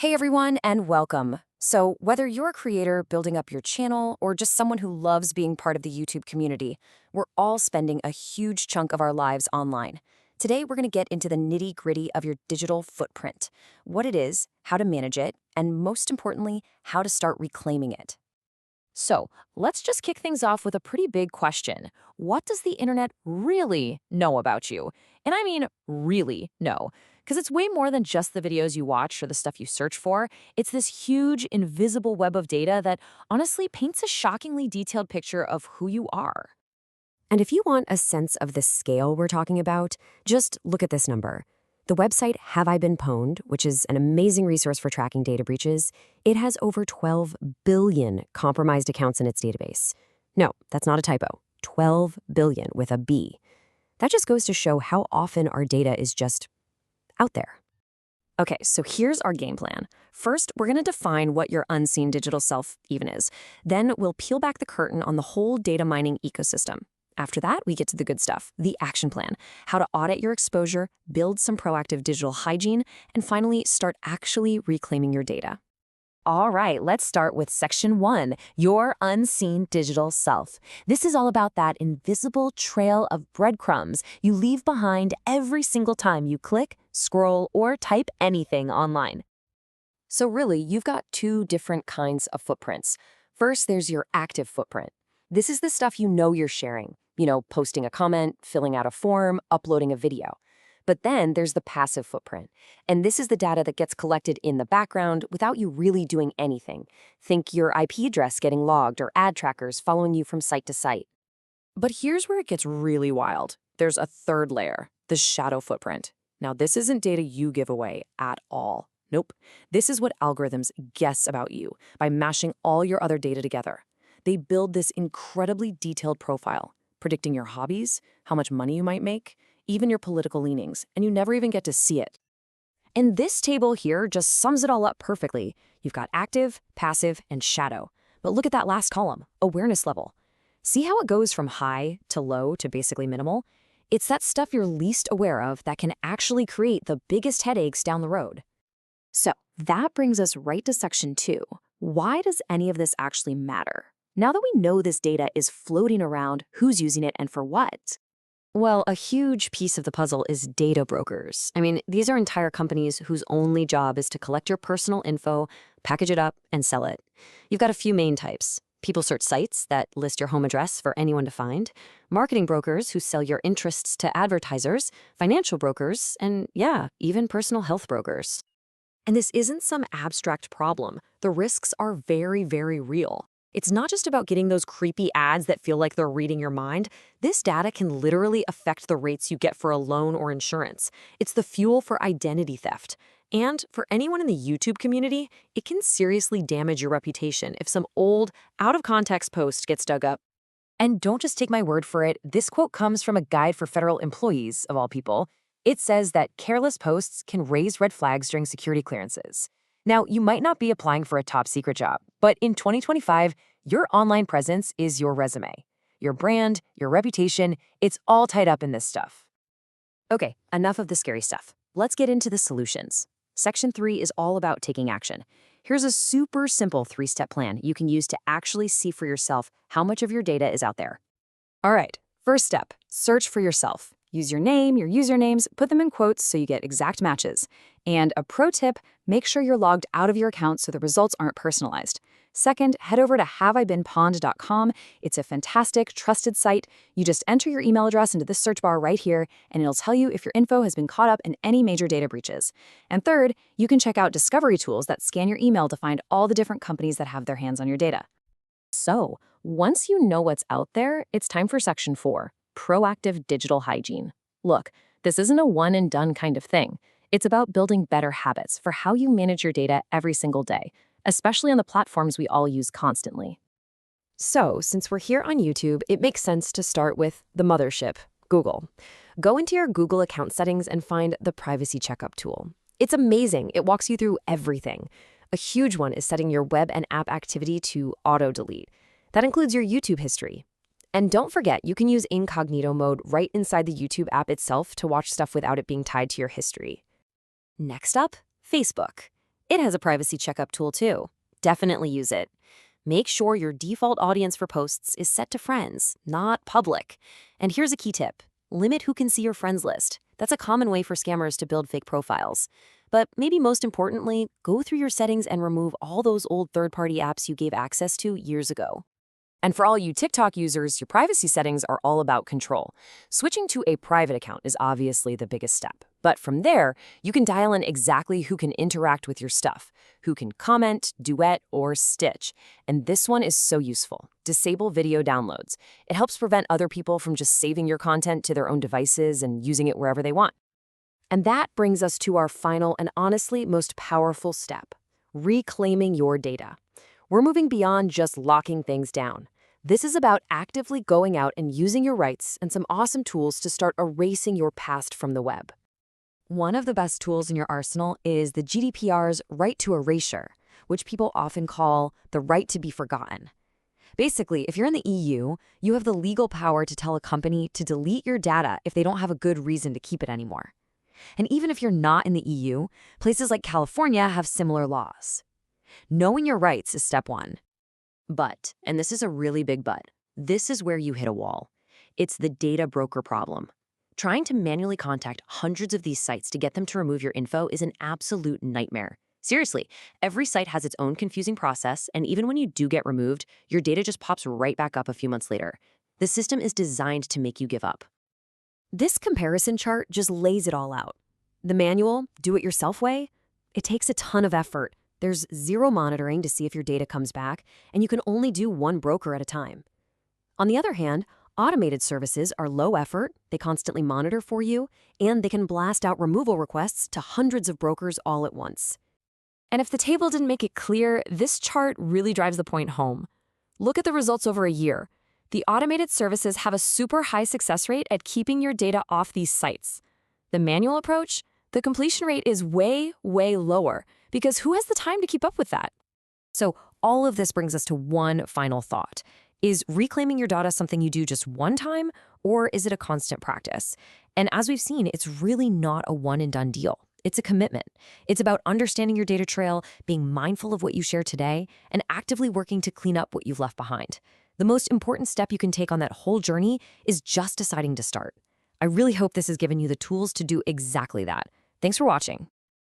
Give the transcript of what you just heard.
Hey everyone, and welcome. So, whether you're a creator building up your channel or just someone who loves being part of the YouTube community, we're all spending a huge chunk of our lives online. Today, we're going to get into the nitty-gritty of your digital footprint, what it is, how to manage it, and most importantly, how to start reclaiming it. So, let's just kick things off with a pretty big question. What does the internet really know about you? And I mean, really know. Because it's way more than just the videos you watch or the stuff you search for. It's this huge, invisible web of data that honestly paints a shockingly detailed picture of who you are. And if you want a sense of the scale we're talking about, just look at this number. The website Have I Been Pwned, which is an amazing resource for tracking data breaches, it has over 12 billion compromised accounts in its database. No, that's not a typo. 12 billion with a B. That just goes to show how often our data is just out there. Okay, so here's our game plan. First, we're going to define what your unseen digital self even is. Then we'll peel back the curtain on the whole data mining ecosystem. After that, we get to the good stuff, the action plan, how to audit your exposure, build some proactive digital hygiene, and finally, start actually reclaiming your data. All right, let's start with section 1, your unseen digital self. This is all about that invisible trail of breadcrumbs you leave behind every single time you click, scroll, or type anything online. So really, you've got two different kinds of footprints. First, there's your active footprint. This is the stuff you know you're sharing. Posting a comment, filling out a form, uploading a video. But then there's the passive footprint. And this is the data that gets collected in the background without you really doing anything. Think your IP address getting logged or ad trackers following you from site to site. But here's where it gets really wild. There's a third layer, the shadow footprint. Now, this isn't data you give away at all. Nope. This is what algorithms guess about you by mashing all your other data together. They build this incredibly detailed profile, predicting your hobbies, how much money you might make, even your political leanings, and you never even get to see it. And this table here just sums it all up perfectly. You've got active, passive, and shadow. But look at that last column, awareness level. See how it goes from high to low to basically minimal? It's that stuff you're least aware of that can actually create the biggest headaches down the road. So that brings us right to section 2. Why does any of this actually matter? Now that we know this data is floating around, who's using it and for what? Well, a huge piece of the puzzle is data brokers. I mean, these are entire companies whose only job is to collect your personal info, package it up, and sell it. You've got a few main types. People search sites that list your home address for anyone to find, marketing brokers who sell your interests to advertisers, financial brokers, and yeah, even personal health brokers. And this isn't some abstract problem. The risks are very, very real. It's not just about getting those creepy ads that feel like they're reading your mind. This data can literally affect the rates you get for a loan or insurance. It's the fuel for identity theft. And for anyone in the YouTube community, it can seriously damage your reputation if some old, out-of-context post gets dug up. And don't just take my word for it. This quote comes from a guide for federal employees, of all people. It says that careless posts can raise red flags during security clearances. Now, you might not be applying for a top-secret job, but in 2025, your online presence is your resume. Your brand, your reputation, it's all tied up in this stuff. Okay, enough of the scary stuff. Let's get into the solutions. Section 3 is all about taking action. Here's a super simple 3-step plan you can use to actually see for yourself how much of your data is out there. All right, first step, search for yourself. Use your name, your usernames, put them in quotes so you get exact matches. And a pro tip, make sure you're logged out of your account so the results aren't personalized. Second, head over to haveibeenpwned.com. It's a fantastic, trusted site. You just enter your email address into this search bar right here, and it'll tell you if your info has been caught up in any major data breaches. And third, you can check out discovery tools that scan your email to find all the different companies that have their hands on your data. So, once you know what's out there, it's time for section 4. Proactive digital hygiene. Look, this isn't a one-and-done kind of thing. It's about building better habits for how you manage your data every single day, especially on the platforms we all use constantly. So, since we're here on YouTube, it makes sense to start with the mothership, Google. Go into your Google account settings and find the Privacy Checkup tool. It's amazing. It walks you through everything. A huge one is setting your web and app activity to auto-delete. That includes your YouTube history. And don't forget, you can use incognito mode right inside the YouTube app itself to watch stuff without it being tied to your history. Next up, Facebook. It has a privacy checkup tool too. Definitely use it. Make sure your default audience for posts is set to friends, not public. And here's a key tip. Limit who can see your friends list. That's a common way for scammers to build fake profiles. But maybe most importantly, go through your settings and remove all those old third-party apps you gave access to years ago. And for all you TikTok users, your privacy settings are all about control. Switching to a private account is obviously the biggest step. But from there, you can dial in exactly who can interact with your stuff, who can comment, duet, or stitch. And this one is so useful. Disable video downloads. It helps prevent other people from just saving your content to their own devices and using it wherever they want. And that brings us to our final and honestly most powerful step, reclaiming your data. We're moving beyond just locking things down. This is about actively going out and using your rights and some awesome tools to start erasing your past from the web. One of the best tools in your arsenal is the GDPR's right to erasure, which people often call the right to be forgotten. Basically, if you're in the EU, you have the legal power to tell a company to delete your data if they don't have a good reason to keep it anymore. And even if you're not in the EU, places like California have similar laws. Knowing your rights is step one. But, and this is a really big but, this is where you hit a wall. It's the data broker problem. Trying to manually contact hundreds of these sites to get them to remove your info is an absolute nightmare. Seriously, every site has its own confusing process, and even when you do get removed, your data just pops right back up a few months later. The system is designed to make you give up. This comparison chart just lays it all out. The manual, do-it-yourself way, it takes a ton of effort. There's zero monitoring to see if your data comes back, and you can only do one broker at a time. On the other hand, automated services are low effort, they constantly monitor for you, and they can blast out removal requests to hundreds of brokers all at once. And if the table didn't make it clear, this chart really drives the point home. Look at the results over a year. The automated services have a super high success rate at keeping your data off these sites. The manual approach, the completion rate is way, way lower, because who has the time to keep up with that? So all of this brings us to one final thought. Is reclaiming your data something you do just one time, or is it a constant practice? And as we've seen, it's really not a one-and-done deal. It's a commitment. It's about understanding your data trail, being mindful of what you share today, and actively working to clean up what you've left behind. The most important step you can take on that whole journey is just deciding to start. I really hope this has given you the tools to do exactly that. Thanks for watching.